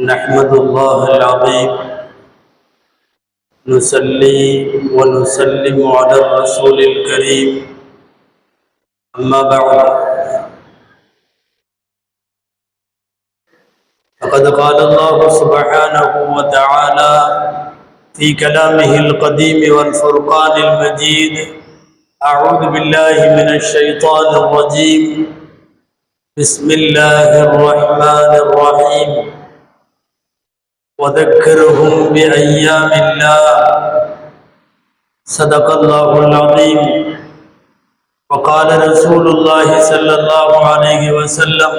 نحمد الله العظيم نصلي ونسلم على الرسول الكريم أما بعد فقد قال الله سبحانه وتعالى في كلامه القديم والفرقان المجيد أعوذ بالله من الشيطان الرجيم بسم الله الرحمن الرحيم وذكرهم بأيام الله صدق الله العظيم وقال رسول الله صلى الله عليه وسلم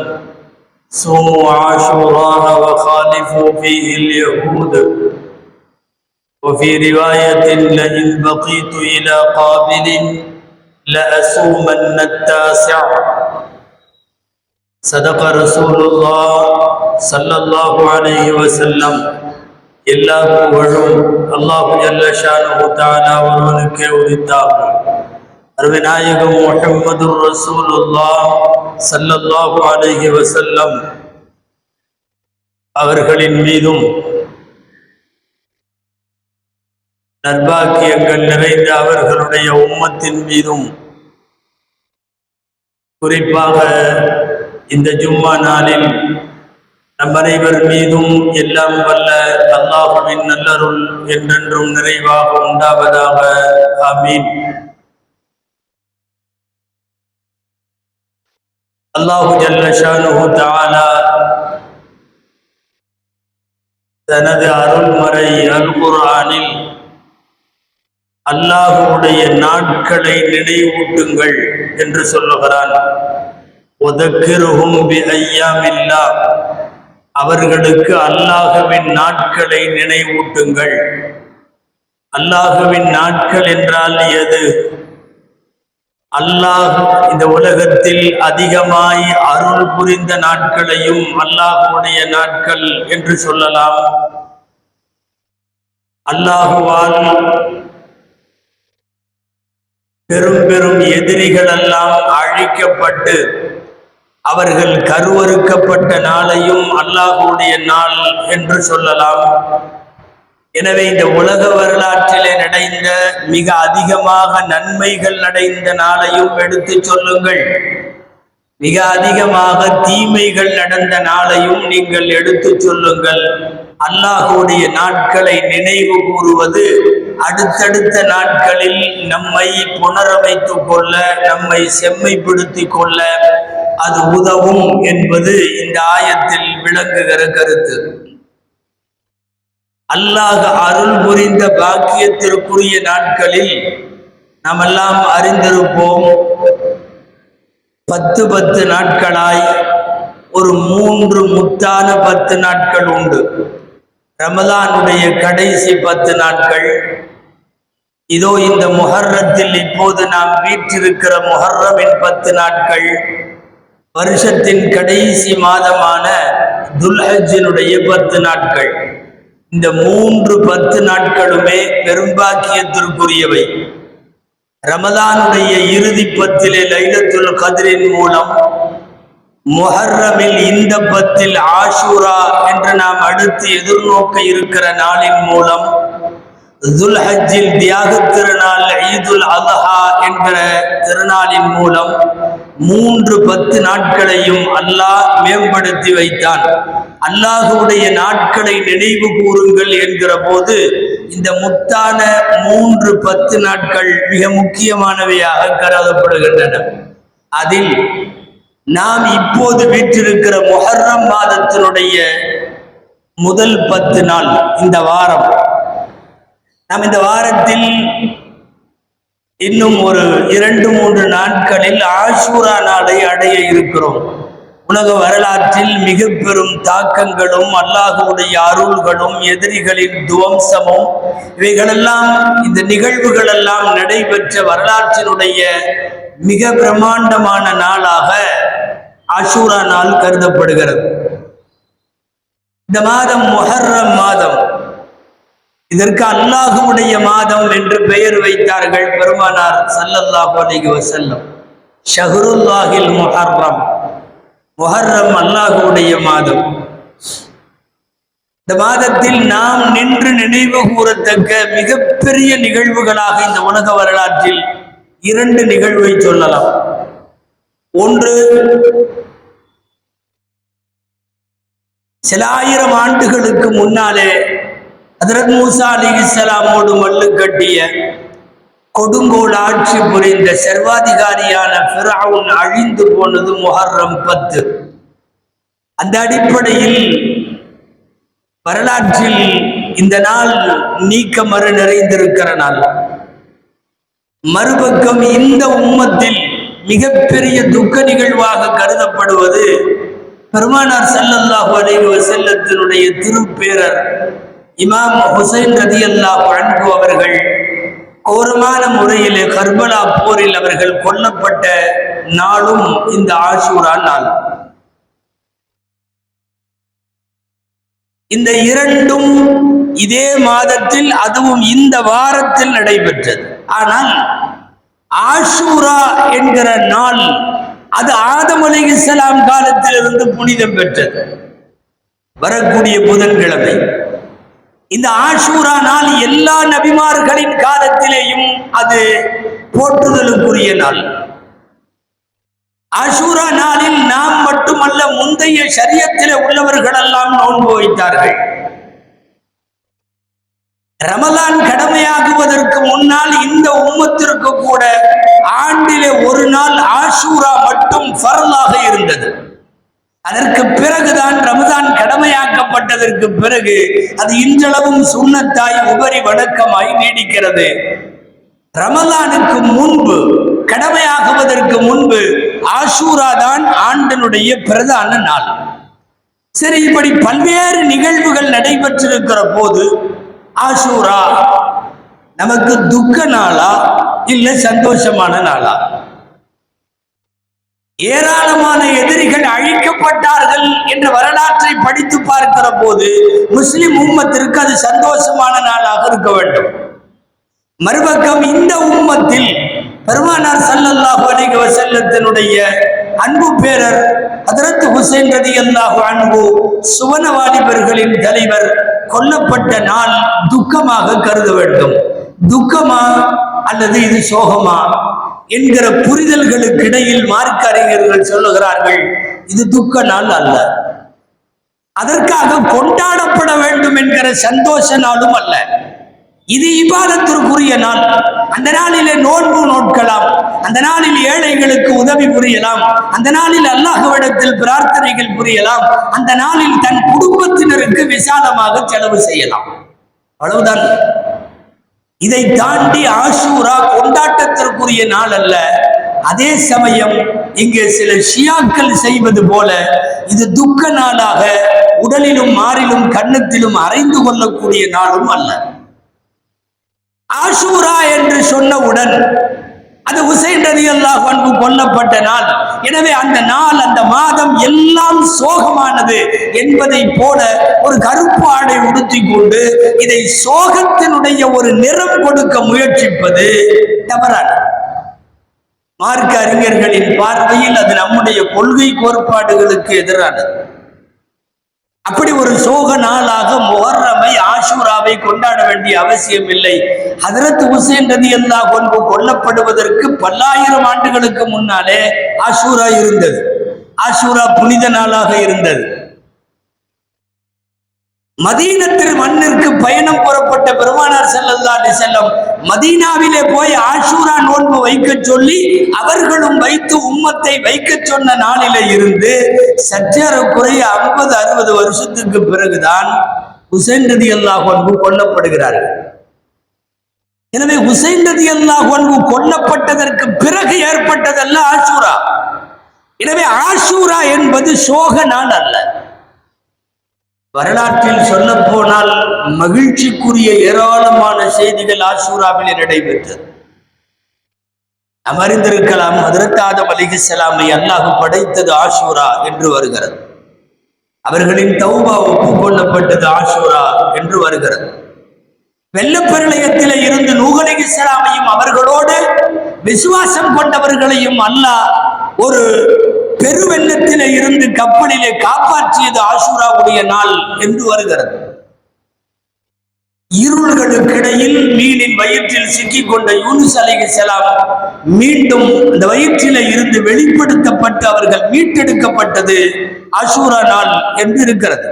صوموا عاشوراء وخالفوا فيه اليهود وفي رواية لئن بقيت إلى قابل لأصومن التاسع صدق رسول الله صلى الله عليه وسلم எல்லா புகழும் அல்லாஹ் ஜல்ல ஷானஹு தஆலா ஒருவனுக்கே உரித்தாகும். அருமைநாயகம் முஹம்மதுர் ரசூலுல்லாஹ் ஸல்லல்லாஹு அலைஹி வஸல்லம் அவர்களின் மீதும் நற்பாக்கியங்கள் நிறைந்த அவர்களுடைய உம்மத்தின் மீதும் குறிப்பாக இந்த ஜும்மா நாளில் நம் அனைவர் மீதும் எல்லாம் வல்ல அல்லாஹ்வின் நல்லருள் என்றென்றும் நிறைவாக உண்டாவதாக. ஆமீன். அல்லாஹு ஜல்ல ஷானுஹு தஆலா தனது அருள்மறை அல் குர்ஆனில் அல்லாஹ்வுடைய நாட்களை நினைவூட்டுங்கள் என்று சொல்லுகிறான். வதக்கிருஹும் பிஅய்யாமில்லாஹ், அவர்களுக்கு அல்லாஹ்வின் நாட்களை நினைவூட்டுங்கள். அல்லாஹ்வின் நாட்கள் என்றால் எது? அல்லாஹ் இந்த உலகத்தில் அதிகமாய் அருள் புரிந்த நாட்களையும் அல்லாஹ்வுடைய நாட்கள் என்று சொல்லலாம். அல்லாஹுவால் பெரும் பெரும் எதிரிகள் எல்லாம் அழிக்கப்பட்டு அவர்கள் கருவறுக்கப்பட்ட நாளையும் அல்லாஹ்வுடைய நாள் என்று சொல்லலாம். எனவே இந்த உலக வரலாற்றிலே நடந்த மிக அதிகமாக நன்மைகள் நடந்த நாளையும் எடுத்து சொல்லுங்கள், மிக அதிகமாக தீமைகள் நடந்த நாளையும் நீங்கள் எடுத்து சொல்லுங்கள். அல்லாஹ்வுடைய நாட்களை நினைவு கூறுவது அடுத்தடுத்த நாட்களில் நம்மை புனரமைத்துக் கொள்ள, நம்மை செம்மைப்படுத்திக் கொள்ள அது உதவும் என்பது இந்த ஆயத்தில் விளங்குகிற கருத்து. அல்லாஹ் அருள் புரிந்த பாக்கியத்திற்குரிய நாட்களில் நாம் எல்லாம் அறிந்திருப்போம். 10 நாட்களாய் ஒரு 3 முத்தான 10 நாட்கள் உண்டு. ரமலானுடைய கடைசி 10 நாட்கள், இதோ இந்த முஹர்ரத்தில் இப்போது நாம் வீற்றிருக்கிற முஹர்ரமின் 10 நாட்கள், வருஷத்தின் கடைசி மாதமான துல்ஹஜ்ஜினுடைய 10 நாட்கள். இந்த 10 நாட்களுமே பெரும்பாக்கியத்திற்குரியவை. ரமலானுடைய இறுதி 10 லைலத்துல் கத்ரின் மூலம், முஹர்ரமில் இந்த 10 ஆஷூரா என்று நாம் அடுத்து எதிர்நோக்க இருக்கிற நாளின் மூலம், துல்ஹஜ்ஜில் தியாக திருநாள் ஈதுல் அத்ஹா என்கிற திருநாளின் மூலம் 10 நாட்களையும் அல்லாஹ் மேம்படுத்தி வைத்தான். அல்லாஹ்வுடைய நாட்களை நினைவு கூறுங்கள் என்கிற போது இந்த முத்தான 10 நாட்கள் மிக முக்கியமானவையாக கருதப்படுகின்றன. அதில் நாம் இப்போது வீற்றிருக்கிற முஹர்ரம் மாதத்தினுடைய முதல் 10 நாள் இந்த வாரம், நாம் இந்த வாரத்தில் இன்னும் ஒரு 2-3 நாட்களில் ஆஷூரா நாளை அடைய இருக்கிறோம். உலக வரலாற்றில் மிக பெரும் தாக்கங்களும் அல்லாஹ்வுடைய அருள்களும் எதிரிகளின் துவம்சமும் இவைகளெல்லாம், இந்த நிகழ்வுகள் எல்லாம் நடைபெற்ற வரலாற்றினுடைய மிக பிரம்மாண்டமான நாளாக ஆஷூரா நாள் கருதப்படுகிறது. இந்த மாதம் முஹர்ரம் மாதம். இதற்கு அல்லாஹ்வுடைய மாதம் என்று பெயர் வைத்தார்கள் பெருமானார் ஸல்லல்லாஹு அலைஹி வஸல்லம். ஷஹ்ருல்லாஹில் முஹர்ரம், முஹர்ரம் அல்லாஹ்வுடைய மாதம். இந்த மாதத்தில் நாம் நின்று நினைவு கூறத்தக்க மிகப்பெரிய நிகழ்வுகளாக இந்த உலக வரலாற்றில் 2 நிகழ்வை சொல்லலாம். ஒன்று, சில ஆயிரம் ஆண்டுகளுக்கு முன்னாலே ஹஜ்ரத் மூசா அலைஹிஸ்ஸலாமோடு மல்லு கட்டிய கொடுங்கோல் ஆட்சி புரிந்த சர்வாதிகாரியான ஃபிரௌன் அழிந்து போனது முஹர்ரம் 10. அந்த அடிப்படையில் வரலாற்றில் இந்த நாள் நீக்கமறு நிறைந்திருக்கிற நாள். மறுபக்கம் இந்த உம்மத்தில் மிகப்பெரிய துக்க நிகழ்வாக கருதப்படுவது பெருமானார் ஸல்லல்லாஹு அலைஹி வஸல்லத்தினுடைய திருப்பேரர் இமாம் ஹுசைன் ரலியல்லாஹு அன்ஹு அவர்கள் கோரமான முறையிலே கர்பலா போரில் அவர்கள் கொல்லப்பட்ட நாளும் இந்த ஆஷூரா நாள். இந்த 2ம் இதே மாதத்தில், அதுவும் இந்த வாரத்தில் நடைபெற்றது. ஆனால் ஆஷூரா என்கிற நாள் அது ஆதம் அலைஹிஸ்ஸலாம் காலத்திலிருந்து புனிதம் பெற்றது. வரக்கூடிய புதன்கிழமை இந்த ஆஷூரா நாள் எல்லா நபிமார்களின் காலத்திலேயும் அது போற்றுதலுக்குரிய நாள். ஆஷூரா நாளில் நாம் மட்டுமல்ல, முந்தைய ஷரியத்திலே உள்ளவர்கள் எல்லாம் நோன்பு வைத்தார்கள். ரமலான் கடமையாகுவதற்கு முன்னால் இந்த உம்மத்திற்கு கூட ஆண்டிலே ஒரு நாள் ஆஷூரா மட்டும் ஃபர்லாக இருந்தது. அதற்கு பிறகுதான் ரமலான் கடமையாக்கப்பட்டதற்கு பிறகு அது இன்றளவும் சுன்னத்தாய் உபரி வணக்கமாய் நீடிக்கிறது. ரமலானுக்கு முன்பு, கடமையாகுவதற்கு முன்பு ஆஷூரா தான் ஆண்டனுடைய பிரதான நாள். சரி, இப்படி பல்வேறு நிகழ்வுகள் நடைபெற்றிருக்கிற போது ஆஷூரா நமக்கு துக்க நாளா இல்ல சந்தோஷமான நாளா? ஏராளமான எதிரிகள் அழிக்கப்பட்டார்கள் என்ற வரலாற்றை படித்து பார்க்கிற போது முஸ்லிம் உம்மத்திற்கு அது சந்தோஷமான நாளாக இருக்க வேண்டும். மறுபக்கம் இந்த உம்மத்தில் பெருமானார் ஸல்லல்லாஹு அலைஹி வஸல்லத்தினுடைய அன்பு பேரர் ஹஜ்ரத் ஹுசைன் ரலியல்லாஹு அன்ஹு சுவன வாலிபர்களின் தலைவர் கொல்லப்பட்ட நாள் துக்கமாக கருத வேண்டும். துக்கமா அல்லது இது சோகமா என்கிற புரிதல்களுக்கு இடையில் மார்க்க அறிஞர்கள் சொல்லுகிறார்கள், இது துக்க நாள் அல்ல, அதற்காக கொண்டாடப்பட வேண்டும் என்கிற சந்தோஷ நாளும் அல்ல. இது இபாதத்திற்குரிய நாள். அந்த நாளிலே நோன்பு நோட்கலாம், அந்த நாளில் ஏழைகளுக்கு உதவி புரியலாம், அந்த நாளில் அல்லாஹ்விடத்தில் பிரார்த்தனைகள் புரியலாம், அந்த நாளில் தன் குடும்பத்தினருக்கு விசாலமாக செலவு செய்யலாம். அவ்வளவுதான். இதை தாண்டி ஆஷூரா கொண்டாட்டத்திற்குரிய நாள் அல்ல. அதே சமயம் இங்கே சில ஷியாக்கள் செய்வது போல இது துக்க நாளாக உடலிலும் மாறிலும் கன்னத்திலும் அறைந்து கொள்ளக்கூடிய நாளும் அல்ல. ஆஷூரா என்று சொன்னவுடன் அது ஹுசைன் ரலியல்லாஹு அன்ஹு கொல்லப்பட்ட நாள். எனவே அந்த நாள், அந்த மாதம் எல்லாம் சோகமானது என்பதை போல ஒரு கருப்பு ஆடை உடுத்திக் கொண்டு இதை சோகத்தினுடைய ஒரு நிறம் கொடுக்க முயற்சிப்பது தவறானது. மார்க்க அறிஞர்களின் பார்வையில் அது நம்முடைய கொள்கை கோட்பாடுகளுக்கு எதிரானது. அப்படி ஒரு சோக நாளாக முஹர்ரமை, ஆஷூராவை கொண்டாட வேண்டிய அவசியம் இல்லை. ஹஜ்ரத் ஹுசைன் ரலியல்லாஹு அன்ஹு கொல்லப்படுவதற்கு பல்லாயிரம் ஆண்டுகளுக்கு முன்னாலே ஆஷூரா இருந்தது. ஆஷூரா புனித நாளாக இருந்தது. மதீனத்தில் மண்ணிற்கு பயணம் புறப்பட்ட பெருமானார் ஸல்லல்லாஹு அலைஹி வஸல்லம் மதீனாவிலே போய் ஆஷூரா நோன்பு வைக்க சொல்லி அவர்களும் வைத்து உம்மத்தை வைக்க சொன்ன நாளிலே இருந்து சற்றேறக்குறைய 50-60 வருஷத்துக்கு பிறகுதான் ஹுசைன் ரலியல்லாஹு அன்ஹு கொல்லப்படுகிறார்கள். எனவே ஹுசைன் ரலியல்லாஹு அன்ஹு கொல்லப்பட்டதற்கு பிறகு ஏற்பட்டதல்ல ஆஷூரா. எனவே ஆஷூரா என்பது சோக நாள் அல்ல. வரலாற்றில் சொல்ல போனால் மகிழ்ச்சிக்குரிய ஏராளமான செய்திகள் ஆஷூராவில் நடைபெற்றது. அமர்ந்திருக்கலாம், ஹஜ்ரத் ஆதம் அலைஹிஸ்ஸலாமை அல்லாஹ் படைத்தது ஆஷூரா என்று வருகிறது. அவர்களின் தௌபா ஒப்புக்கொள்ளப்பட்டது ஆஷூரா என்று வருகிறது. வெள்ளப்பெருளையத்திலே இருந்து நூஹ் அலைஹிஸ்ஸலாமையும் அவர்களோடு விசுவாசம் கொண்டவர்களையும் அல்லாஹ் ஒரு பெருவெள்ளத்திலே இருந்து கப்பலிலே காப்பாற்றியது ஆஷூராவுடைய நாள் என்று வருகிறது. இருள்களுக்கு இடையில் மீனின் வயிற்றில் சிக்கிக் கொண்ட யூனுஸ் அலைஹிஸ்ஸலாம் மீண்டும் அந்த வயிற்றில இருந்து வெளிப்படுத்தப்பட்டு அவர்கள் மீட்டெடுக்கப்பட்டது ஆஷூரா நாள் என்று இருக்கிறது.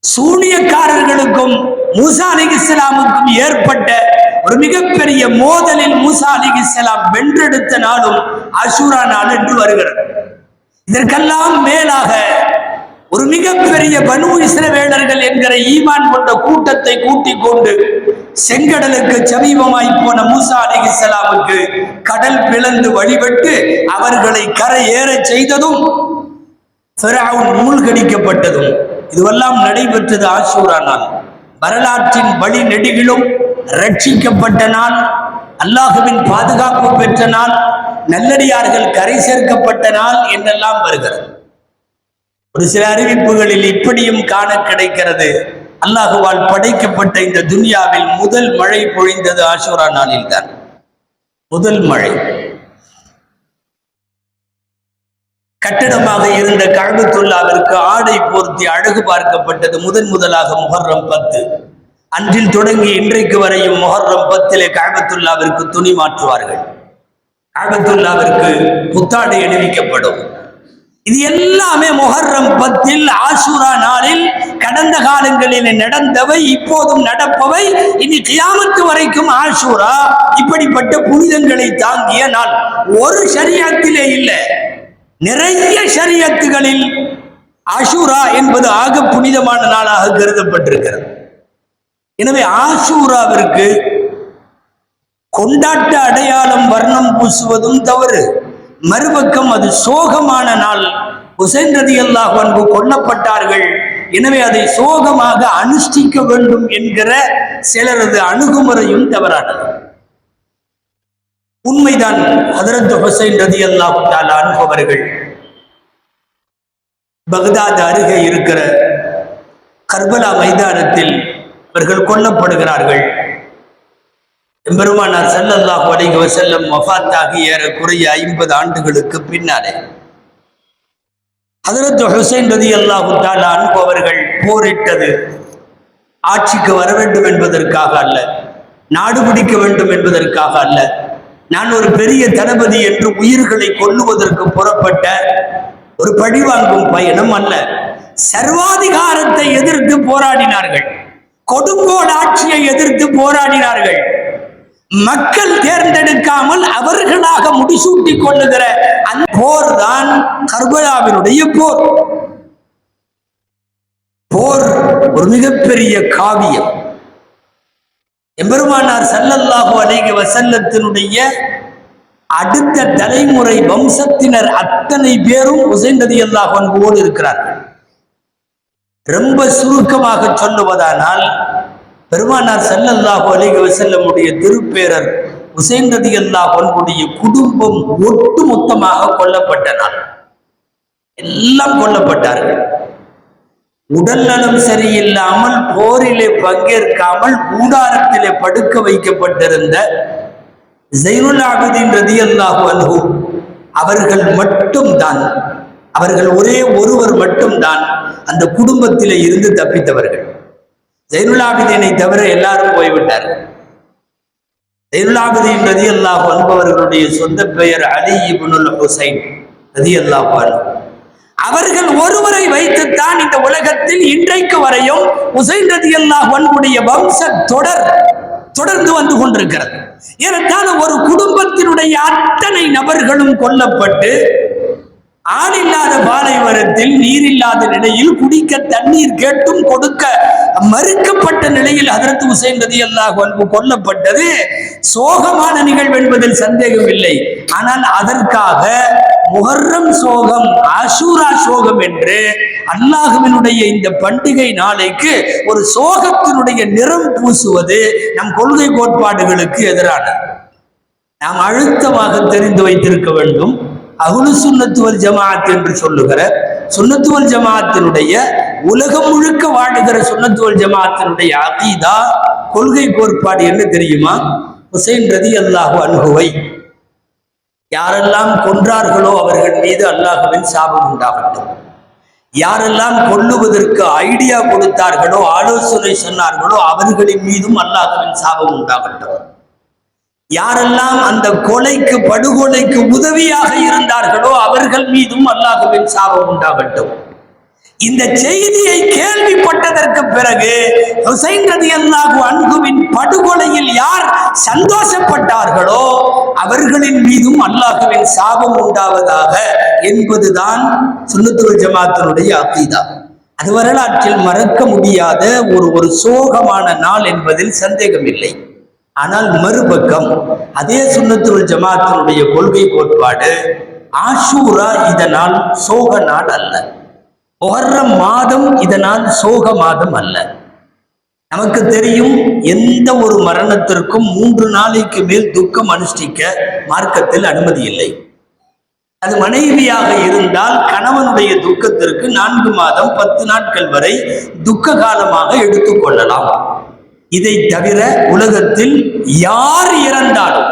சூனியக்காரர்களுக்கும் மூசா அலைஹிஸ்ஸலாமுக்கும் ஏற்பட்ட ஒரு மிகப்பெரிய மோதலில் மூசா அலைஹிஸ்ஸலாம் வென்றெடுத்த நாளும் ஆஷூரா நாள் என்று வருகிறது. இதற்கெல்லாம் மேலாக ஒரு மிகப்பெரிய பனு இஸ்ரவேலர்கள் என்கிற ஈமான் கொண்ட கூட்டத்தை கூட்டிக் கொண்டு செங்கடலுக்கு சமீபமாய் போன மூசா அலைஹிஸ்ஸலாமுக்கு கடல் பிளந்து வழிபட்டு அவர்களை கரை ஏற செய்ததும் ஃபிரௌன் மூழ்கடிக்கப்பட்டதும் இதுவெல்லாம் நடைபெற்றது ஆஷூரா நாள். வரலாற்றின் வழி நெடுகிலும் ரட்சிக்கப்பட்ட நாள், அல்லாஹுவின் பாதுகாப்பு பெற்ற நாள், நல்லடியார்கள் கரை சேர்க்கப்பட்ட நாள் என்றெல்லாம் வருகிறது. ஒரு சில அறிவிப்புகளில் இப்படியும் காண கிடைக்கிறது, அல்லாஹுவால் படைக்கப்பட்ட இந்த துன்யாவில் முதல் மழை பொழிந்தது ஆஷூரா நாளில் தான். முதல் மழை. கட்டிடமாக இருந்த கஅபத்துல்லாவிற்கு ஆடை போர்த்தி அழகு பார்க்கப்பட்டது முதலாக முஹர்ரம் 10. அன்றில் தொடங்கி இன்றைக்கு வரையும் முஹர்ரம் 10 கஅபத்துல்லாவிற்கு துணி மாற்றுவார்கள். கஅபத்துல்லாவிற்கு புத்தாடை அணிவிக்கப்படும். இது எல்லாமே முஹர்ரம் 10 ஆஷூரா நாளில் கடந்த காலங்களில் நடந்தவை, இப்போதும் நடப்பவை, இனி கியாமத்து வரைக்கும் ஆஷூரா இப்படிப்பட்ட புனிதங்களை தாங்கிய நாள். ஒரு ஷரியத்திலே இல்லை, நிறைய ஷரியத்துகளில் ஆஷூரா என்பது ஆக புனிதமான நாளாக கருதப்பட்டிருக்கிறது. எனவே ஆஷூராவிற்கு கொண்டாட்ட அடையாளம் வர்ணம் பூசுவதும் தவறு. மறுபக்கம் அது சோகமான நாள். ஹுசைன் ரலியல்லாஹு அன்ஹு கொல்லப்பட்டார்கள், எனவே அதை சோகமாக அனுஷ்டிக்க வேண்டும் என்கிற சிலரது அணுகுமுறையும் தவறானது. உண்மைதான், ஹஜ்ரத் ஹுசைன் ரலியல்லாஹு தஆலா அன்ஹு அவர்கள் பக்தாத் அருகே இருக்கிற கர்பலா மைதானத்தில் அவர்கள் கொல்லப்படுகிறார்கள். எம்பெருமானார் ஸல்லல்லாஹு அலைஹி வஸல்லம் வஃபாத்தாகி ஏறக்குறைய 50 ஆண்டுகளுக்கு பின்னாலே ஹஜ்ரத் ஹுசைன் ரலியல்லாஹு தஆலா அன்ஹு அவர்கள் போரிட்டது ஆட்சிக்கு வர வேண்டும் என்பதற்காக அல்ல, நாடு பிடிக்க வேண்டும் என்பதற்காக அல்ல, நான் ஒரு பெரிய தளபதி என்று உயிர்களை கொல்லுவதற்கு புறப்பட்ட ஒரு பழிவாங்கும் பயணம் அல்ல. சர்வாதிகாரத்தை எதிர்த்து போராடினார்கள், கொடுங்கோல் ஆட்சியை எதிர்த்து போராடினார்கள். மக்கள் தேர்ந்தெடுக்காமல் அவர்களாக முடிசூட்டிக் கொள்ளுகிற அந்த போர் தான் கர்பலாவினுடைய போர். போர் ஒரு மிகப்பெரிய காவியம். எம்பெருமானார் ஸல்லல்லாஹு அலைஹி வஸல்லத்தினுடைய அடுத்த தலைமுறை வம்சத்தினர் அத்தனை பேரும் ஹுசைன் ரலியல்லாஹு அன்ஹுவோடு இருக்கிறார்கள். ரொம்ப சுருக்கமாக சொல்லுவதானால் பெருமானார் ஸல்லல்லாஹு அலைஹி வஸல்லமுடைய திருப்பேரர் ஹுசைன் ரலியல்லாஹு அன்ஹுடைய குடும்பம் ஒட்டு மொத்தமாக கொல்லப்பட்ட நாள். எல்லாம் கொல்லப்பட்டார்கள். உடல் நலம் சரியில்லாமல் போரிலே பங்கேற்காமல் கூடாரத்திலே படுக்க வைக்கப்பட்டிருந்த ஸைனுல் ஆபிதீன் ரலியல்லாஹு அன்ஹு அவர்கள் மட்டும்தான், அவர்கள் ஒரே ஒருவர் மட்டும்தான் அந்த குடும்பத்திலே இருந்து தப்பித்தவர்கள். ஸைனுல் ஆபிதீனை தவிர எல்லாரும் போய்விட்டார்கள். ஸைனுல் ஆபிதீன் ரலியல்லாஹு அன்ஹு அவர்களுடைய சொந்த பெயர் அலி இப்னுல் ஹுசைன் ரலியல்லாஹு அன்ஹு. அவர்கள் ஒருவரை வைத்துத்தான் இந்த உலகத்தில் இன்றைக்கு வரையும் ஹுசைன் ரலியல்லாஹு அன்ஹுடைய வம்ச தொடர்ந்து வந்து கொண்டிருக்கிறது. ஏனென்றால் ஒரு குடும்பத்தினுடைய அத்தனை நபர்களும் கொல்லப்பட்டு ஆளில்லாத பாலைவனத்தில் நீரில்லாத நிலையில் குடிக்க தண்ணீர் கேட்டும் கொடுக்க மறுக்கப்பட்ட நிலையில் ஹஜ்ரத் ஹுசைன் ரலியல்லாஹு அன்ஹு கொல்லப்பட்டது சோகமான நிகழ்வு என்பதில் சந்தேகம் இல்லை. ஆனால் அதற்காக முஹர்ரம் சோகம், ஆஷூரா சோகம் என்று அல்லாஹ்வினுடைய இந்த பண்டிகை நாளைக்கு ஒரு சோகத்தினுடைய நிறம் பூசுவது நம் கொள்கை கோட்பாடுகளுக்கு எதிரானது. நாம் அழுத்தமாக தெரிந்து வைத்திருக்க வேண்டும். அஹ்லு சுன்னத் வல் ஜமாஅத் என்று சொல்லுகிற சுன்னத் வல் ஜமாஅத்தினுடைய உலகம் முழுக்க வாழுகிற சுன்னத் வல் ஜமாஅத்தினுடைய அகீதா கொள்கை கோட்பாடு என்ன தெரியுமா? ஹுசைன் ரலியல்லாஹு அன்ஹுவை யாரெல்லாம் கொன்றார்களோ அவர்கள் மீது அல்லாஹ்வின் சாபம் உண்டாகட்டும், யாரெல்லாம் கொல்லுவதற்கு ஐடியா கொடுத்தார்களோ, ஆலோசனை சொன்னார்களோ, அவர்களின் மீதும் அல்லாஹ்வின் சாபம் உண்டாகட்டும். யாரெல்லாம் அந்த கொலைக்கு, படுகொலைக்கு உதவியாக இருந்தார்களோ அவர்கள் மீதும் அல்லாஹ்வின் சாபம் உண்டாகட்டும். இந்த செய்தியை கேள்விப்பட்டதற்கு பிறகு ஹுசைன் ரலியல்லாஹு அன்ஹுவின் படுகொலையில் யார் சந்தோஷப்பட்டார்களோ அவர்களின் மீதும் அல்லாஹ்வின் சாபம் உண்டாவதாக என்பதுதான் சுன்னத்துல் வல் ஜமாஅத்தினுடைய அகீதா. அது வரலாற்றில் மறக்க முடியாத ஒரு சோகமான நாள் என்பதில் சந்தேகம் இல்லை. ஆனால் மறுபக்கம் அதே சுன்னத்துல் வல் ஜமாஅத்தினுடைய கொள்கை கோட்பாடு, ஆஷூரா இதனால் சோக நாள் அல்ல, முஹர்ரம் மாதம் இதனால் சோக மாதம் அல்ல. நமக்கு தெரியும், எந்த ஒரு மரணத்திற்கும் 3 நாளைக்கு மேல் துக்கம் அனுஷ்டிக்க மார்க்கத்தில் அனுமதி இல்லை. அது மனைவியாக இருந்தால் கணவனுடைய துக்கத்திற்கு 4 மாதம் 10 நாட்கள் வரை துக்க காலமாக எடுத்துக்கொள்ளலாம். இதை தவிர உலகத்தில் யார் இறந்தாலும்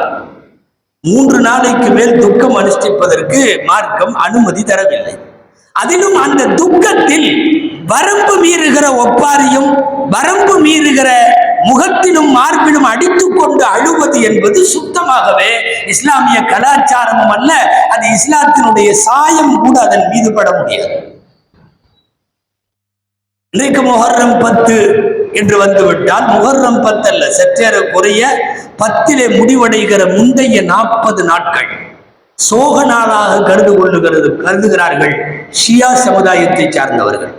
3 நாளைக்கு மேல் துக்கம் அனுஷ்டிப்பதற்கு மார்க்கம் அனுமதி தரவில்லை. அதிலும் அந்த துக்கத்தில் வரம்பு மீறுகிற ஒப்பாரியும், வரம்பு மீறுகிற முகத்திலும் மார்பிலும் அடித்துக் கொண்டு அழுவது என்பது சுத்தமாகவே இஸ்லாமிய கலாச்சாரமும் அல்ல. அது இஸ்லாத்தினுடைய சாயம் கூட அதன் மீது பட முடியாது. இன்றைக்கு முஹர்ரம் 10 என்று வந்துவிட்டால், முஹர்ரம் 10 அல்ல, சற்றேற குறைய 10 முடிவடைகிற முந்தைய 40 நாட்கள் சோக நாளாக கருதுகிறார்கள் ஷியா சமுதாயத்தை சார்ந்தவர்கள்.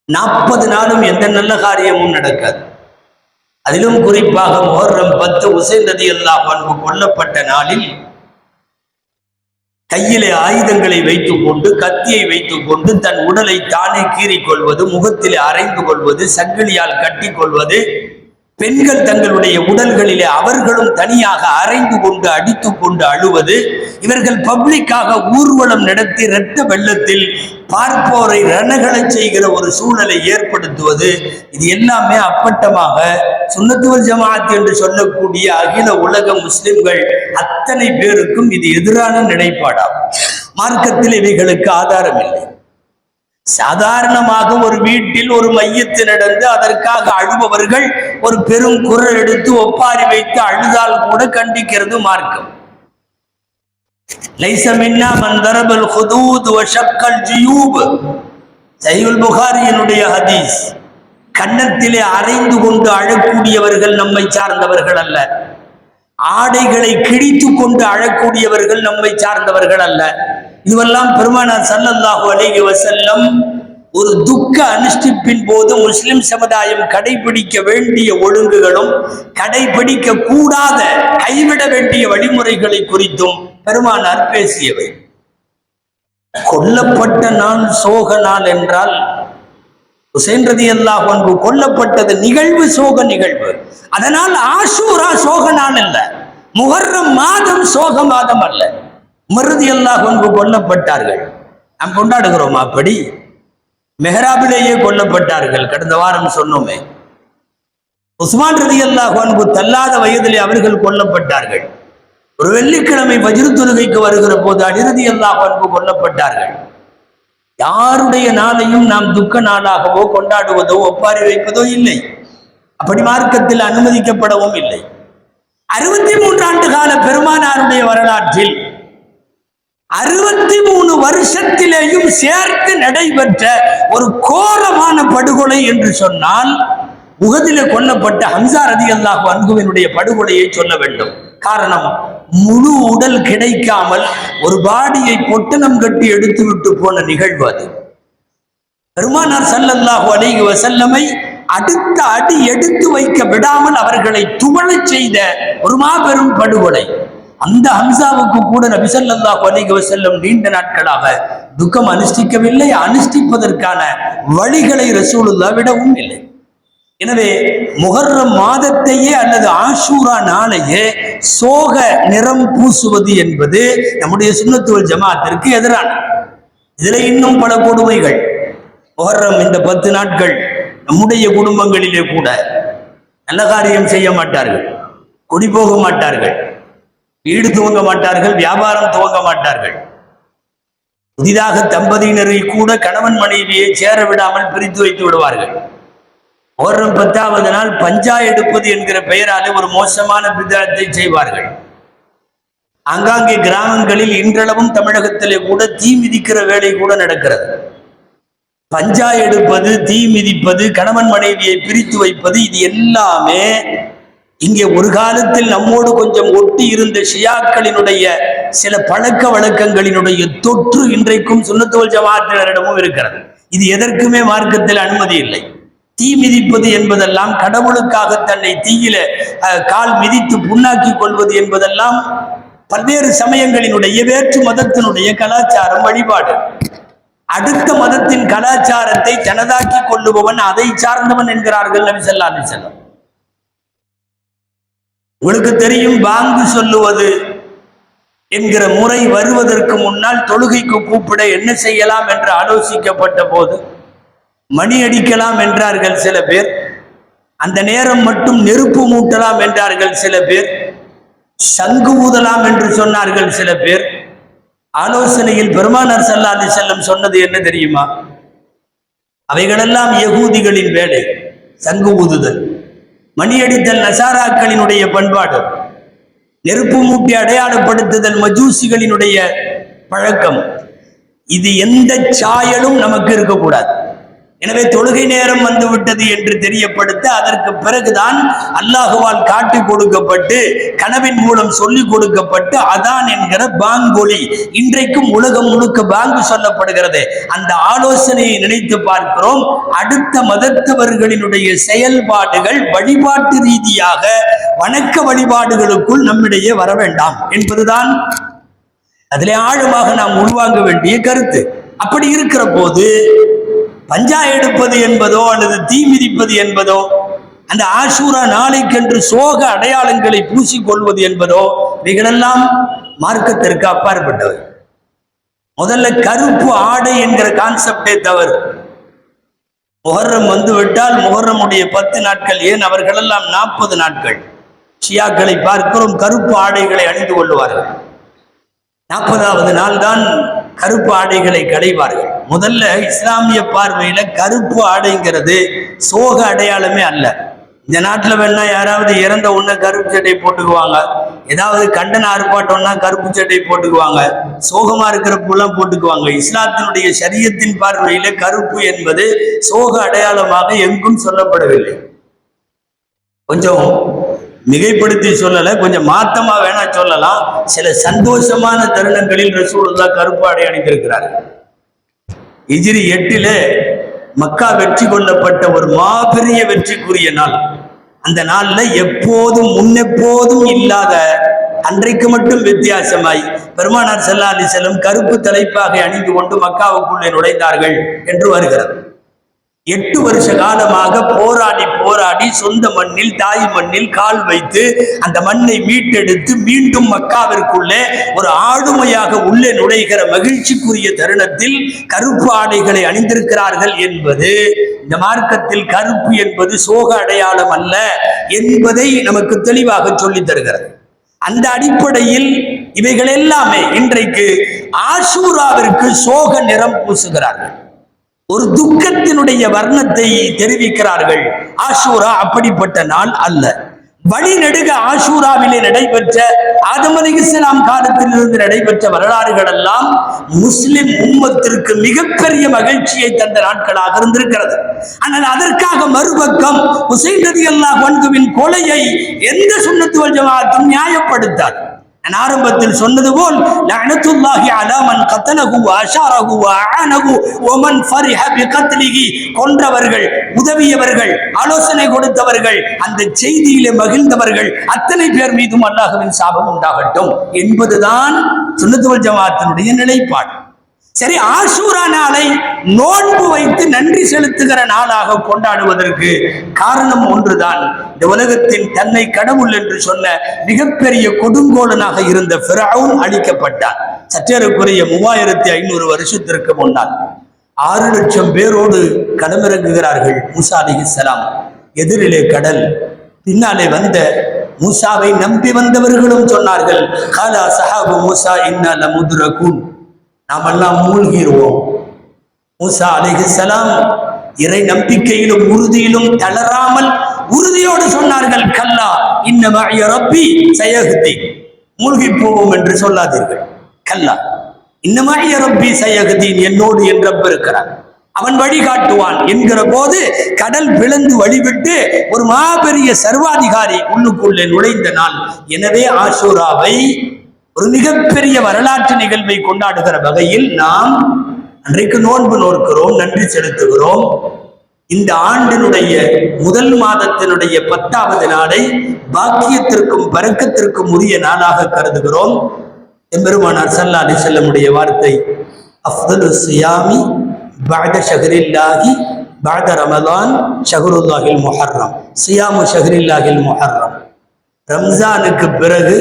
40 நாளும் எந்த நல்ல காரியமும் நடக்காது. அதிலும் குறிப்பாக முஹர்ரம் 10 ஹுசைன் ரலியல்லாஹு அன்ஹு கொல்லப்பட்ட நாளில் கையிலே ஆயுதங்களை வைத்துக் கொண்டு, கத்தியை வைத்துக் கொண்டு தன் உடலை தானே கீறிக்கொள்வது, முகத்திலே அரைந்து கொள்வது, சங்கிலியால் கட்டி கொள்வது, பெண்கள் தங்களுடைய உடல்களிலே அவர்களும் தனியாக அரைந்து கொண்டு அடித்துக் கொண்டு அழுவது, இவர்கள் பப்ளிக்காக ஊர்வலம் நடத்தி இரத்த வெள்ளத்தில் பார்ப்போரை ரணகளை செய்கிற ஒரு சூழலை ஏற்படுத்துவது, இது எல்லாமே அப்பட்டமாக சுன்னத்துல் வல் ஜமாஅத் என்று சொல்லக்கூடிய அகில உலக முஸ்லிம்கள் அத்தனை பேருக்கும் இது எதிரான நிலைப்பாடாகும். மார்க்கத்தில் இவைகளுக்கு ஆதாரம் இல்லை. சாதாரணமாக ஒரு வீட்டில் ஒரு மையத்து நடந்து அதற்காக அழுபவர்கள் ஒரு பெரும் குரல் எடுத்து ஒப்பாரி வைத்து அழுதால் கூட கண்டிக்கிறது மார்க்கம். லைஸ மின்னா மன் தரபல் ஹுதூத் வ ஷக்கல் ஜுயூப், சஹீஹுல் புகாரியினுடைய ஹதீஸ். கன்னத்திலே அரைந்து கொண்டு அழக்கூடியவர்கள் நம்மை சார்ந்தவர்கள் அல்ல, ஆடைகளை கிழித்து கொண்டு அழக்கூடியவர்கள் நம்மை சார்ந்தவர்கள் அல்ல. இதுவெல்லாம் பெருமானார் ஸல்லல்லாஹு அலைஹி வஸல்லம் ஒரு துக்க அனுஷ்டிப்பின் போது முஸ்லிம் சமுதாயம் கடைபிடிக்க வேண்டிய ஒழுங்குகளும் கடைபிடிக்க கூடாத கைவிட வேண்டிய வழிமுறைகளை குறித்தும் பெருமானார் பேசியவை. கொல்லப்பட்ட நாள் சோக நாள் என்றால், ஹுசைன் ரலியல்லாஹு அன்ஹு கொல்லப்பட்டது நிகழ்வு சோக நிகழ்வு. அதனால் ஆஷூரா சோக நாள் அல்ல, முஹர்ரம் மாதம் சோக மாதம் அல்ல. உமர் ரலியல்லாஹு அன்ஹு கொல்லப்பட்டார்கள், நாம் கொண்டாடுகிறோம். அப்படி மெஹராபிலேயே கொல்லப்பட்டார்கள். கடந்த வாரம் சொன்னோமே. உஸ்மான் ரலியல்லாஹு அன்ஹு தள்ளாத வயதிலே அவர்கள் கொல்லப்பட்டார்கள். ஒரு வெள்ளிக்கிழமை ஃபஜ்ர் தொழுகைக்கு வருகிற போது அலி ரலியல்லாஹு அன்ஹு கொல்லப்பட்டார்கள். யாருடைய நாளையும் நாம் துக்க நாளாகவோ கொண்டாடுவதோ ஒப்பாரி வைப்பதோ இல்லை. அப்படி மார்க்கத்தில் அனுமதிக்கப்படவும் இல்லை. 63 ஆண்டு கால பெருமானாருடைய வரலாற்றில் 63 வருஷத்திலேயும் சேர்த்து நடைபெற்ற ஒரு கோரமான படுகொலை என்று சொன்னால் உஹதிலே கொல்லப்பட்ட ஹம்சா ரலியல்லாஹு அன்ஹுவினுடைய படுகொலையை சொல்ல வேண்டும். காரணம், முழு உடல் கிடைக்காமல் ஒரு பாடியை பொட்டணம் கட்டி எடுத்துவிட்டு போன நிகழ்வு அது. பெருமானார் ஸல்லல்லாஹு அலைஹி வஸல்லமை அடுத்த அடி எடுத்து வைக்க விடாமல் அவர்களை துவளச் செய்த ஒரு மாபெரும் படுகொலை. அந்த ஹம்சாவுக்கு கூட நபி ஸல்லல்லாஹு அலைஹி வஸல்லம் நீண்ட நாட்களாக துக்கம் அனுஷ்டிக்கவில்லை, அனுஷ்டிப்பதற்கான வழிகளை ரசூலுல்லாஹ் விடவும் இல்லை. எனவே முஹர்ரம் மாதத்தையே அல்லது ஆஷூரா நாளையே சோக நிறம் பூசுவது என்பது நம்முடைய சுன்னத்துல் வல் ஜமாஅத்திற்கு எதிரான. இதுல இன்னும் பல கொடுமைகள். முஹர்ரம் இந்த 10 நாட்கள் நம்முடைய குடும்பங்களிலே கூட நல்ல காரியம் செய்ய மாட்டார்கள், குடி போக மாட்டார்கள், வீடு துவங்க மாட்டார்கள், வியாபாரம் துவங்க மாட்டார்கள். புதிதாக தம்பதியினரை கூட கணவன் மனைவியை சேர விடாமல் பிரித்து வைத்து விடுவார்கள். முஹர்ரம் 10வது நாள் பஞ்சா எடுப்பது என்கிற பெயராலே ஒரு மோசமான பிதஅத்தை செய்வார்கள். ஆங்காங்கே கிராமங்களில் இன்றளவும் தமிழகத்திலே கூட தீ மிதிக்கிற வேலை கூட நடக்கிறது. பஞ்சா எடுப்பது, தீ மிதிப்பது, கணவன் மனைவியை பிரித்து வைப்பது, இது எல்லாமே இங்கே ஒரு காலத்தில் நம்மோடு கொஞ்சம் ஒட்டி இருந்த ஷியாக்களினுடைய சில பழக்க வழக்கங்களினுடைய தொற்று இன்றைக்கும் சுன்னத் வல் ஜமாஅத்தினரிடமும் இருக்கிறது. இது எதற்குமே மார்க்கத்தில் அனுமதி இல்லை. தீ மிதிப்பது என்பதெல்லாம், கடவுளுக்காக தன்னை தீயில கால் மிதித்து புண்ணாக்கி கொள்வது என்பதெல்லாம் பல்வேறு சமயங்களினுடைய வேற்று மதத்தினுடைய கலாச்சாரம், வழிபாடு. அடுத்த மதத்தின் கலாச்சாரத்தை தனதாக்கி கொள்ளுபவன் அதை சார்ந்தவன் என்கிறார்கள் நபி ஸல்லல்லாஹு அலைஹி வஸல்லம். உங்களுக்கு தெரியும், பாங்கு சொல்லுவது என்கிற முறை வருவதற்கு முன்னால் தொழுகைக்கு கூப்பிட என்ன செய்யலாம் என்று ஆலோசிக்கப்பட்ட போது மணி அடிக்கலாம் என்றார்கள் சில பேர், அந்த நேரம் மட்டும் நெருப்பு மூட்டலாம் என்றார்கள் சில பேர், சங்கு ஊதலாம் என்று சொன்னார்கள் சில பேர். ஆலோசனையில் பெருமானார் ஸல்லல்லாஹு அலைஹி வஸல்லம் சொன்னது என்ன தெரியுமா? அவைகளெல்லாம் யகூதிகளின் வேலை. சங்கு ஊதுதல், மணியடித்தல் நசாராக்களினுடைய பண்பாடு, நெருப்பு மூட்டி அடையாளப்படுத்துதல் மஜூசிகளினுடைய பழக்கம். இது எந்த சாயலும் நமக்கு இருக்கக்கூடாது. எனவே தொழுகை நேரம் வந்துவிட்டது என்று தெரியப்படுத்த அதற்கு பிறகுதான் அல்லாஹுவால் காட்டி கொடுக்கப்பட்டு கனவின் மூலம் சொல்லிக் கொடுக்கப்பட்டு அதான் என்கிற பாங்கொலி இன்றைக்கும் உலகம் முழுக்க பாங்கு சொல்லப்படுகிறது. அந்த ஆலோசனையை நினைத்து பார்க்கிறோம். அடுத்த மதத்தவர்களினுடைய செயல்பாடுகள் வழிபாட்டு ரீதியாக வணக்க வழிபாடுகளுக்குள் நம்மிடையே வர வேண்டாம் என்பதுதான் அதிலே ஆழமாக நாம் உள்வாங்க வேண்டிய கருத்து. அப்படி இருக்கிற போது பஞ்சா எடுப்பது என்பதோ அல்லது தீ மிதிப்பது என்பதோ, அந்த ஆஷூரா நாளைக்கென்று சோக அடையாளங்களை பூசிக்கொள்வது என்பதோ, இவைகளெல்லாம் மார்க்கத்திற்கு அப்பாற்பட்டவை. முதல்ல கருப்பு ஆடை என்கிற கான்செப்டே தவறு. முஹர்ரம் வந்துவிட்டால் முஹர்ரமுடைய 10 நாட்கள், ஏன் அவர்களெல்லாம் 40 நாட்கள் ஷியாக்களை பார்க்கிறோம், கருப்பு ஆடைகளை அணிந்து கொள்வார்கள். 40வது நாள் தான் கருப்பு ஆடைகளை களைவார்கள். முதல்ல இஸ்லாமிய பார்வையில கருப்பு ஆடைங்கிறது சோக அடையாளமே அல்ல. இந்த நாட்டில் வேணா யாராவது இறந்த உடனே கருப்பு சட்டை போட்டுக்குவாங்க, ஏதாவது கண்டன ஆர்ப்பாட்டம்னா கருப்பு சட்டை போட்டுக்குவாங்க, சோகமா இருக்கிறப்பெல்லாம் போட்டுக்குவாங்க. இஸ்லாத்தினுடைய ஷரியத்தின் பார்வையில கருப்பு என்பது சோக அடையாளமாக எங்கும் சொல்லப்படவில்லை. கொஞ்சம் மிகைப்படுத்தி சொல்லல, கொஞ்சம் மாத்தமா வேணா சொல்லலாம். சில சந்தோஷமான தருணங்களில் ரசூலுல்லாஹ் கருப்பு ஆடை அணிந்திருக்கிறார். ஹிஜ்ரி 8 மக்கா வெற்றி கொள்ளப்பட்ட ஒரு மாபெரிய வெற்றிக்குரிய நாள். அந்த நாள்ல எப்போதும் முன்னெப்போதும் இல்லாத, அன்றைக்கு மட்டும் வித்தியாசமாய் பெருமானார் ஸல்லல்லாஹு அலைஹி வஸல்லம் கருப்பு தலைப்பாகை அணிந்து கொண்டு மக்காவுக்குள்ளே நுழைந்தார்கள் என்று வருகிறது. 8 வருஷ காலமாக போராடி போராடி சொந்த மண்ணில், தாய் மண்ணில் கால் வைத்து அந்த மண்ணை மீட்டெடுத்து மீண்டும் மக்காவிற்குள்ளே ஒரு ஆளுமையாக உள்ளே நுழைகிற மகிழ்ச்சிக்குரிய தருணத்தில் கருப்பு ஆடைகளை அணிந்திருக்கிறார்கள் என்பது இந்த மார்க்கத்தில் கருப்பு என்பது சோக அடையாளம் அல்ல என்பதை நமக்கு தெளிவாக சொல்லித் தருகிறது. அந்த அடிப்படையில் இவைகள் எல்லாமே இன்றைக்கு ஆஷூராவிற்கு சோக நிறம் பூசுகிறார்கள், ஒரு துக்கத்தினுடைய வர்ணத்தை தெரிவிக்கிறார்கள். ஆஷூரா அப்படிப்பட்ட நாள் அல்ல. வழிநெடுக ஆஷூராவிலே நடைபெற்ற ஆதம் அலைஹிஸ்ஸலாம் காலத்திலிருந்து நடைபெற்ற வரலாறுகள் எல்லாம் முஸ்லிம் உம்மத்திற்கு மிகப்பெரிய மகிழ்ச்சியை தந்த நாட்களாக இருந்திருக்கிறது. ஆனால் அதற்காக மறுபக்கம் ஹுசைன் ரலியல்லாஹு அன்ஹுவின் கொலையை எந்த சுன்னத் வல் ஜமாஅத்தும் நியாயப்படுத்தாது. நான் ஆரம்பத்தில் சொன்னது போல் லஅனத்துல்லாஹி அலா மன் கத்தலஹு வ அஷாரஹு வ அஅனஹு வ மன் ஃபரிஹ பிகத்லிஹி, கொன்றவர்கள், உதவியவர்கள், ஆலோசனை கொடுத்தவர்கள், அந்த செய்தியிலே மகிழ்ந்தவர்கள் அத்தனை பேர் மீதும் அல்லாஹ்வின் சாபம் உண்டாகட்டும் என்பதுதான் சுன்னத் வல் ஜமாஅத்தினுடைய நிலைப்பாடு. சரி, ஆஷூரா நாளை நோன்பு வைத்து நன்றி செலுத்துகிற நாளாக கொண்டாடுவதற்கு காரணம் ஒன்றுதான். இந்த உலகத்தின் தன்னை கடவுள் என்று சொன்ன மிகப்பெரிய கொடுங்கோலனாக இருந்த ஃபிரௌன் அழிக்கப்பட்டார். சற்றேறக்குறைய 3500 வருஷத்திற்கு முன்னால் 6 லட்சம் பேரோடு களமிறங்குகிறார்கள் மூசா அலைஹிஸ்ஸலாம். எதிரிலே கடல், பின்னாலே வந்த மூசாவை நம்பி வந்தவர்களும் சொன்னார்கள், காலா சஹாபு மூசா இன்னா லமுத்ரகூன், நாமெல்லாம் மூழ்கிடுவோம். மூசா அலைஹிஸ்ஸலாம் இறை நம்பிக்கையிலும் உறுதியிலும் தளராமல் உறுதியோடு சொன்னார்கள், கல்லா இன்ன மஅய ரப்பி சயஹ்தி. மூழ்கி போவோம் என்று சொல்லாதீர்கள். கல்லா இன்ன மஅய ரப்பி சயஹ்தீன், என்னோடு என் ரப் இருக்கிறான், அவன் வழிகாட்டுவான் என்கிற போது கடல் பிளந்து வழிவிட்டு ஒரு மாபெரிய சர்வாதிகாரி உள்ளுக்குள்ளே நுழைந்த நாள். எனவே ஆஷூராவை ஒரு மிகப்பெரிய வரலாற்று நிகழ்வை கொண்டாடுகிற வகையில் நாம் அன்றைக்கு நோன்பு நோக்கிறோம், நன்றி செலுத்துகிறோம். இந்த ஆண்டினுடைய முதல் மாதத்தினுடைய 10வது நாளை பாக்கியத்திற்கும் பரக்கத்திற்கும் உரிய நாளாக கருதுகிறோம். எம்பெருமானார் ஸல்லல்லாஹு அலைஹி வஸல்லமுடைய வார்த்தை, அஃதலு ஸியாமி பஅத ஷஹ்ரில்லாஹி பஅத ரமலான் ஷஹ்ருல்லாஹில் முஹர்ரம். ஸியாமு ஷஹ்ரில்லாஹில் முஹர்ரம், ரம்ஜானுக்கு பிறகு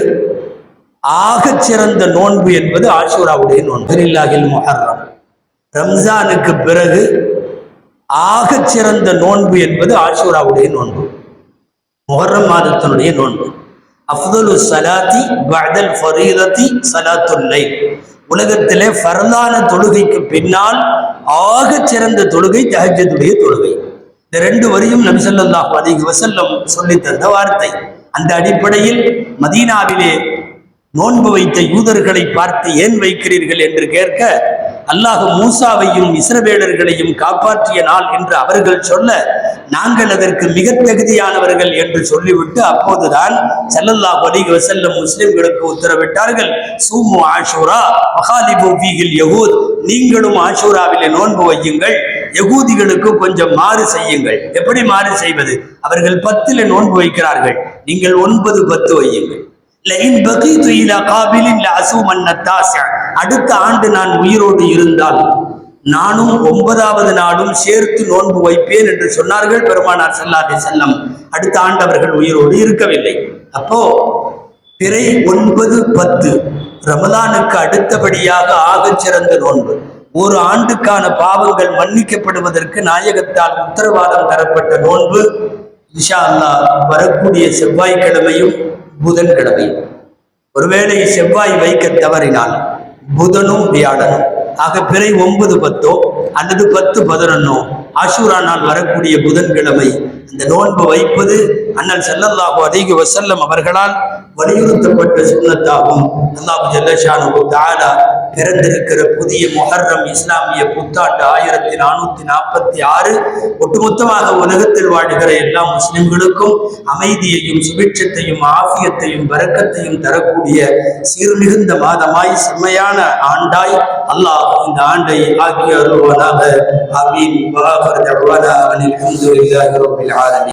ஆகச் சிறந்த நோன்பு என்பது ஆஷூராவுடைய நோன்பு. ஷஹ்ரில்லாஹில் முஹர்ரம், ரம்ஜானுக்கு பிறகு ஆகச் சிறந்த நோன்பு என்பது ஆஷூராவுடைய நோன்பு, முஹர்ரம் மாதத்தினுடைய நோன்பு. அஃதலு ஸலாத்தி பஅதல் ஃபரீதத்தி ஸலாத்துல் லைல், உலகத்திலே ஃபர்லான தொழுகைக்கு பின்னால் ஆகச் சிறந்த தொழுகை தஹஜ்ஜுடைய தொழுகை. இந்த 2 வரியும் நபி ஸல்லல்லாஹு அலைஹி வஸல்லம் சொல்லி தந்த வார்த்தை. அந்த அடிப்படையில் மதீனாவிலே நோன்பு வைத்த யூதர்களை பார்த்து ஏன் வைக்கிறீர்கள் என்று கேட்க, அல்லாஹ் மூசாவையும் இஸ்ரவேலர்களையும் காப்பாற்றிய நாள் என்று அவர்கள் சொல்ல, நாங்கள் அதற்கு மிக தகுதியானவர்கள் என்று சொல்லிவிட்டு அப்போதுதான் ஸல்லல்லாஹு அலைஹி வஸல்லம் முஸ்லிம்களுக்கு உத்தரவிட்டார்கள், சூமு ஆஷூரா வகாலிபு ஃபீஹில் யஹூத், நீங்களும் ஆஷூராவிலே நோன்பு வையுங்கள், யகூதிகளுக்கு கொஞ்சம் மாறு செய்யுங்கள். எப்படி மாறு செய்வது? அவர்கள் 10 நோன்பு வைக்கிறார்கள், நீங்கள் 9, 10 வையுங்கள். அடுத்த ஆண்டு நான் உயிரோடு இருந்தால் நானும் 9வது நாளும் சேர்த்து நோன்பு வைப்பேன் என்று சொன்னார்கள் பெருமானார் ஸல்லல்லாஹு அலைஹி வஸல்லம். அடுத்த ஆண்டு அவர்கள் உயிரோடு இருக்கவில்லை. அப்போ பிறை 9, 10 ரமலானுக்கு அடுத்தபடியாக ஆகச் சிறந்த நோன்பு. ஒரு ஆண்டுக்கான பாவங்கள் மன்னிக்கப்படுவதற்கு நாயகத்தால் உத்தரவாதம் தரப்பட்ட நோன்பு இன்ஷா அல்லாஹ் வரக்கூடிய செவ்வாய்க்கிழமையும் புதன்கிழமையும். ஒருவேளை செவ்வாய் வைக்க தவறினால் புதனும் வியாழனும், ஆக பிறை 9, 10 அல்லது 10, 11 ஆஷூரா நாள் வரக்கூடிய புதன்கிழமை இந்த நோன்பு வைப்பது அண்ணல் ஸல்லல்லாஹு அலைஹி வஸல்லம் அவர்களால் வலியுறுத்தப்பட்ட சுன்னத்தாகும். அல்லாஹ் ஜல்ல ஷானுஹு தஆலா பிறந்திருக்கிற புதிய முஹர்ரம் இஸ்லாமிய புத்தாண்டு 1446 ஒட்டுமொத்தமாக உலகத்தில் வாழ்கிற எல்லா முஸ்லிம்களுக்கும் அமைதியையும் சுபிட்சத்தையும் ஆஃபியத்தையும் பரக்கத்தையும் தரக்கூடிய சீர்மிகுந்த மாதமாய் செம்மையான ஆண்டாய் அல்லாஹ் இந்த ஆண்டை ஆக்கி அருள்வானாக. ஆமீன். வஆகிரு தஅவானா அனில் ஹம்துலில்லாஹி ரப்பில் ஆலமீன்.